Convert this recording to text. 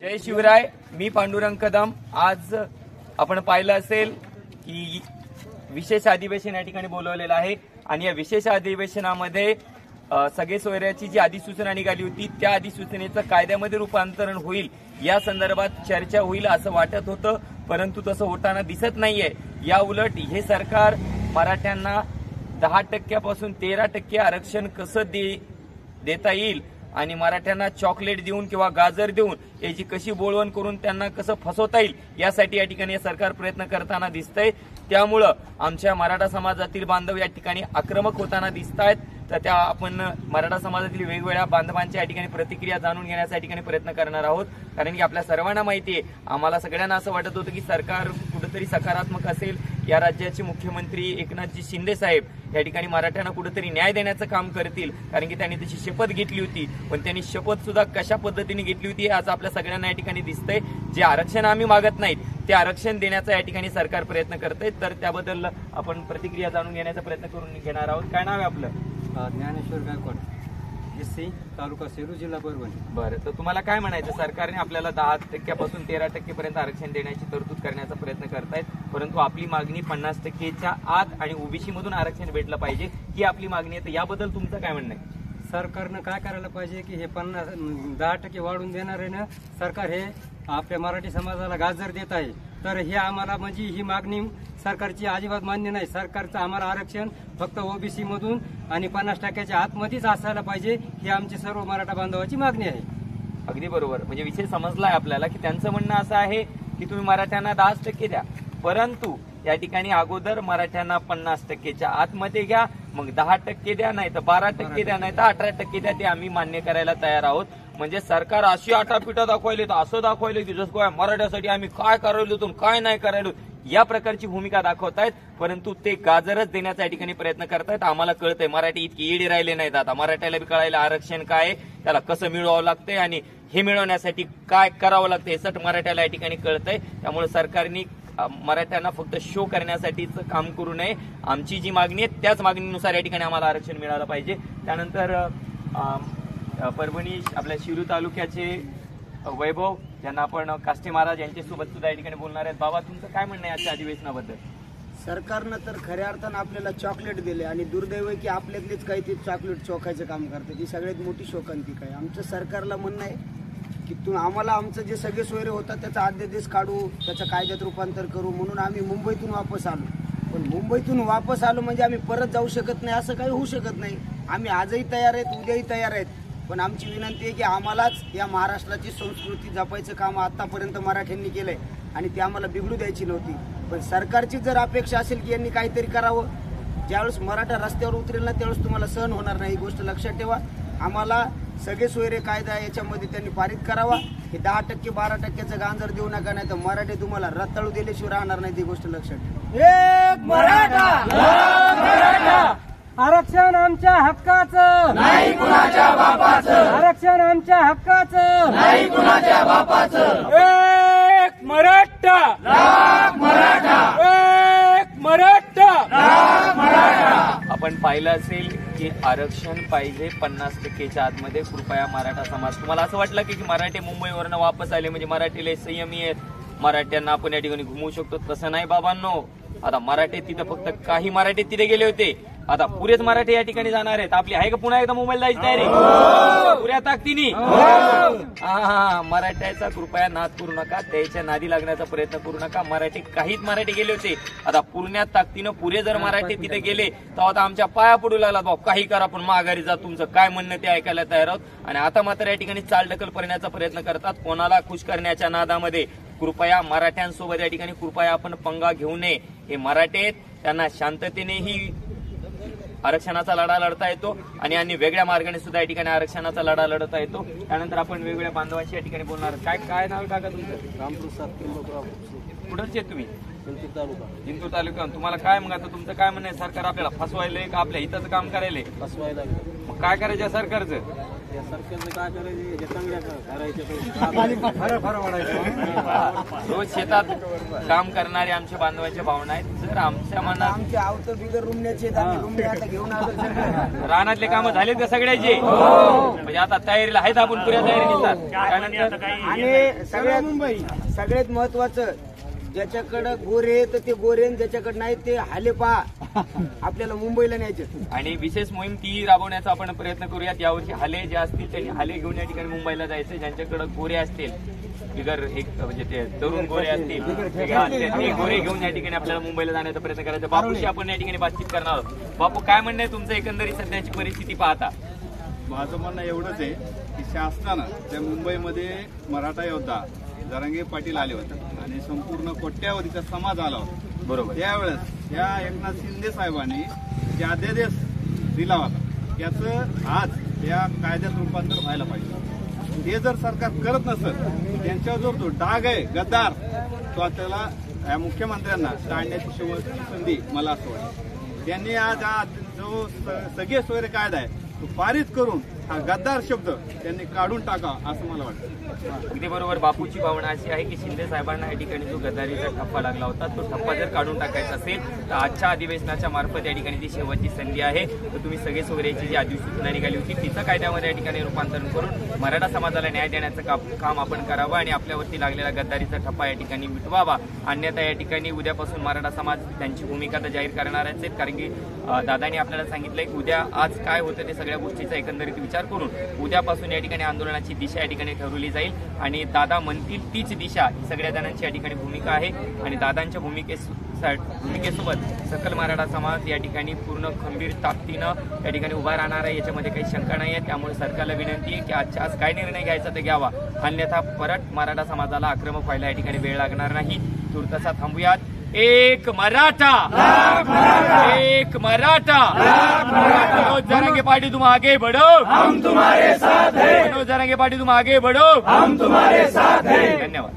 जय शिवराय. मी पांडुरंग कदम. आज आपण पाहिलं असेल की विशेष अधिवेशन या ठिकाणी बोलवलेलं आहे आणि या विशेष अधिवेशनामध्ये सगळे सोयऱ्याची जी अधिसूचना निघाली होती त्या अधिसूचनेचं कायद्यामध्ये रूपांतरण होईल या संदर्भात चर्चा होईल असं वाटत होतं, परंतु तसं होताना दिसत नाहीये. या उलट हे सरकार मराठ्यांना 10% पासून 13% आरक्षण कसं देता येईल आणि मराठ्यांना चॉकलेट देऊन किंवा गाजर देऊन याची कशी बोलवण करून त्यांना कसं फसवता येईल यासाठी या ठिकाणी सरकार प्रयत्न करताना दिसतंय. त्यामुळं आमच्या मराठा समाजातील बांधव या ठिकाणी आक्रमक होताना दिसत आहेत. तर त्या आपण मराठा समाजातील वेगवेगळ्या बांधवांच्या या ठिकाणी प्रतिक्रिया जाणून घेण्याचा या ठिकाणी प्रयत्न करणार आहोत. कारण की आपल्या सर्वांना माहिती आहे, आम्हाला सगळ्यांना असं वाटत होतं की सरकार कुठेतरी सकारात्मक असेल. या राज्याचे मुख्यमंत्री एकनाथजी शिंदे साहेब या ठिकाणी मराठ्यांना कुठेतरी न्याय देण्याचं काम करतील, कारण की त्यांनी त्याची शपथ घेतली होती. पण त्यांनी शपथ सुद्धा कशा पद्धतीने घेतली होती आज आपल्या सगळ्यांना या ठिकाणी दिसतंय. जे आरक्षण आम्ही मागत नाहीत ते आरक्षण देण्याचा या ठिकाणी सरकार प्रयत्न करतंय. तर त्याबद्दल आपण प्रतिक्रिया जाणून घेण्याचा प्रयत्न करून घेणार आहोत. काय नाव आहे आपलं? ज्ञानेश्वर गायकवाड, एससी, तालुका सेलू, जिल्हा परभणी. बरं, तर तुम्हाला काय म्हणायचं? सरकारने आपल्याला 10% पासून 13% पर्यंत आरक्षण देण्याची तरतूद करण्याचा प्रयत्न करतायत, परंतु आपली मागणी 50%च्या आत आणि ओबीसी मधून आरक्षण भेटलं पाहिजे ही आपली मागणी आहे. तर याबद्दल तुमचं काय म्हणणं आहे? सरकारनं काय करायला पाहिजे की हे 10% वाढून देणार आहे ना सरकार, हे आपल्या मराठी समाजाला गाजर देत आहे. तर हे आम्हाला म्हणजे ही मागणी सरकारची अजिबात मान्य नाही. सरकारचं आम्हाला आरक्षण फक्त ओबीसी मधून आणि 50%च्या आतमध्येच असायला पाहिजे, ही आमची सर्व मराठा बांधवाची मागणी आहे. अगदी बरोबर. म्हणजे विषय समजलाय आपल्याला की त्यांचं म्हणणं असं आहे की तुम्ही मराठ्यांना 10% द्या, परंतु या ठिकाणी अगोदर मराठ्यांना 50%च्या आतमध्ये घ्या, मग 10% द्या, नाही तर 12% द्या, नाही तर 18% द्या. ते आम्ही मान्य करायला तयार आहोत. म्हणजे सरकार अशी आटापिटा दाखवायले, असं दाखवायले की जसं काय मराठ्यासाठी आम्ही काय करायलो तर काय नाही करायलो या प्रकारची भूमिका दाखवतायत, परंतु ते गाजरच देण्याचा या ठिकाणी प्रयत्न करतायत. आम्हाला कळतंय मराठी इतकी येडी राहिले नाहीत. आता मराठ्याला बी कळायला आरक्षण काय, त्याला कसं मिळवावं लागतंय आणि हे मिळवण्यासाठी काय करावं लागतं हे सट मराठ्याला या ठिकाणी कळतंय. त्यामुळे सरकारने मराठ्यांना फक्त शो करण्यासाठीच काम करू नये. आमची जी मागणी आहे त्याच मागणीनुसार या ठिकाणी आम्हाला आरक्षण मिळालं पाहिजे. त्यानंतर परभणी आपल्या शिरूर तालुक्याचे वैभव, ज्यांना आपण काष्टे महाराज यांच्यासोबत सुद्धा या ठिकाणी बोलणार आहेत. बाबा, तुमचं काय म्हणणं आहे आजच्या अधिवेशनाबद्दल? सरकारनं तर खऱ्या अर्थानं आपल्याला चॉकलेट दिले आणि दुर्दैव आहे की आपल्यातलेच काही ते चॉकलेट चोखायचं काम करते. ती सगळ्यात मोठी शोकांतिका आहे. आमचं सरकारला म्हणणं आहे की आम्हाला आमचं जे सगळे सोयरे होतात त्याचा अध्यादेश काढू, त्याचं कायद्यात रूपांतर करू, म्हणून आम्ही मुंबईतून वापस आलो. पण मुंबईतून वापस आलो म्हणजे आम्ही परत जाऊ शकत नाही असं काही होऊ शकत नाही. आम्ही आजही तयार आहेत, उद्याही तयार आहेत. पण आमची विनंती आहे की आम्हालाच या महाराष्ट्राची संस्कृती जपायचं काम आतापर्यंत मराठ्यांनी केलंय आणि ती आम्हाला बिघडू द्यायची नव्हती. पण सरकारची जर अपेक्षा असेल की यांनी काहीतरी करावं, ज्यावेळेस मराठा रस्त्यावर उतरेल ना त्यावेळेस तुम्हाला सहन होणार नाही. ही गोष्ट लक्षात ठेवा. आम्हाला सगळे सोयरे कायदा याच्यामध्ये त्यांनी पारित करावा. हे 10% 12%चं गांजर देऊ नका, नाही तर मराठे तुम्हाला रताळू दिल्याशिवाय राहणार नाही. ती गोष्ट लक्षात ठेवा. एक मराठा, आरक्षण आमच्या हक्काचं, नाही कुणाच्या बापाचं. आरक्षण आमच्या हक्काचं, नाही कुणाच्या बापाचं. एक मराठा, लाख मराठा. एक मराठा, लाख मराठा. आपण पाहिलं असेल की आरक्षण पाहिजे 50%च्या आतमध्ये. कृपया मराठा समाज, तुम्हाला असं वाटलं की मराठे मुंबईवरनं वापस आले म्हणजे मराठीला संयमी आहेत, मराठ्यांना आपण या ठिकाणी घुमवू शकतो? तसं नाही बाबांनो. आता मराठे तिथं फक्त काही मराठे तिथे गेले होते, आता पुरेच मराठे या ठिकाणी जाणार आहेत. आपली आहे का पुन्हा एकदा मुंबईला जायची तयारी? पुऱ्या ताकदीने. हा, मराठ्याचा कृपया नाद करू नका, त्याच्या नादी लागण्याचा प्रयत्न करू नका. काहीच मराठी गेले होते, आता पुण्यात ताकदीनं पुरे जर मराठी तिथे गेले तर आता आमच्या पाया पडू लागला, भाऊ काही करा पण माघारी जा, तुमचं काय म्हणणं ते ऐकायला तयार आहोत. आणि आता मात्र या ठिकाणी चालढकल करण्याचा प्रयत्न करतात कोणाला खुश करण्याच्या नादामध्ये. कृपया मराठ्यांसोबत या ठिकाणी कृपया आपण पंगा घेऊ नये. हे मराठे आहेत, त्यांना शांततेनेही आरक्षणाचा लढा लढता येतो आणि वेगळ्या मार्गाने सुद्धा या ठिकाणी आरक्षणाचा लढा लढता येतो. त्यानंतर आपण वेगवेगळ्या बांधवांशी या ठिकाणी बोलणार. काय नाव काका तुमचं? रामप्रसाद. कुठंच आहे तुम्ही? जिंतूर तालुका. जिंतूर तालुका. तुम्हाला काय मग आता तुमचं काय म्हणणं आहे? सरकार आपल्याला फसवायलंय का आपल्या हिताचं काम करायलंय? फसवायला. मग काय करायचं सरकारचं? सरकारचं काय करायचं हे चांगल्या करायचं फरक वाढायचं. रोज शेतात काम करणारे आमच्या बांधवाच्या भावना आहेत. जर आमच्या मनात आमचे आवतं बिगर रुमण्याचे आम्ही रुमणे आता घेऊन आलो सगळे. रानातले कामं झालेत का सगळ्याचे? म्हणजे आता तयारीला आहेत आपण पुऱ्या तयारीनुसार. त्यानंतर आणि सगळ्यात महत्वाचं, ज्याच्याकडे गोरे तर ते गोरे आणि ज्याच्याकडे नाही ते हाले पहा. आपल्याला मुंबईला न्यायचे. आणि विशेष मोहीम ती राबवण्याचा आपण प्रयत्न करूयात. यावर्षी हाले जे असतील त्यांनी हाले घेऊन या ठिकाणी मुंबईला जायचं. ज्यांच्याकडे गोरे असतील बिगर एक म्हणजे ते तरुण गोरे असतील ते गोरे घेऊन या ठिकाणी आपल्याला मुंबईला जाण्याचा प्रयत्न करायचा. बापूशी आपण या ठिकाणी बातचीत करणार आहोत. बापू, काय म्हणणं आहे तुमचं एकंदरीत सध्याची परिस्थिती पाहता? माझं म्हणणं एवढंच आहे की शासनानं त्या मुंबईमध्ये मराठा योद्धा जरांगे पाटील आले होते आणि संपूर्ण कोट्यावधीचा समाज आला होता. बरोबर. त्यावेळेस या एकनाथ शिंदे साहेबांनी जे अध्यादेश दिला होता त्याचं आज या कायद्यात रूपांतर व्हायला पाहिजे. हे जर सरकार करत नसेल, त्यांच्यावर जो डाग आहे गद्दार, तो त्याला या मुख्यमंत्र्यांना टाळण्याची शेवटची संधी मला असं वाटतं. त्यांनी आज हा जो सगळे सोयरे कायदा आहे तो पारित करून हा गद्दार शब्द त्यांनी काढून टाकावा असं मला वाटतं. अगदी बरोबर. बापूची भावना अशी आहे की शिंदे साहेबांना या ठिकाणी जो गद्दारीचा ठप्पा लागला होता तो ठप्पा जर काढून टाकायचा असेल तर आजच्या अधिवेशनाच्या मार्फत या ठिकाणी जी शेवटची संधी आहे तर तुम्ही सगळे सोयऱ्याची जी अधिसूचना निघाली होती तिचं कायद्यामध्ये या ठिकाणी रूपांतरण करून मराठा समाजाला न्याय देण्याचं काम आपण करावं आणि आपल्यावरती लागलेला गद्दारीचा ठप्पा या ठिकाणी मिटवावा. अन्यथा या ठिकाणी उद्यापासून मराठा समाज त्यांची भूमिका तर जाहीर करणारच आहेत. कारण की दादांनी आपल्याला सांगितलंय की उद्या आज काय होतं ते सगळ्या गोष्टीचा एकंदरीत विचार करून उद्यापासून या ठिकाणी आंदोलनाची दिशा या ठिकाणी ठरवली जाईल आणि दादा म्हणतील तीच दिशा ही सगळ्या जणांची या ठिकाणी भूमिका आहे. आणि दादांच्या भूमिकेसोबत सकल मराठा समाज या ठिकाणी पूर्ण खंबीर ताकदीनं या ठिकाणी उभा राहणार आहे. याच्यामध्ये काही शंका नाही आहे. त्यामुळे सरकारला विनंती आहे की आजच्या आज काय निर्णय घ्यायचा ते घ्यावा, अन्यथा परत मराठा समाजाला आक्रमक व्हायला या ठिकाणी वेळ लागणार नाही. तुर्तसा थांबूयात. एक मराठा, एक मराठा. मनोज जरांगे पार्टी तुम आगे बढ़ो, हम तुम्हारे साथ हैं. मनोज जरांगे पार्टी तुम आगे बढ़ो, हम तुम्हारे साथ हैं. धन्यवाद.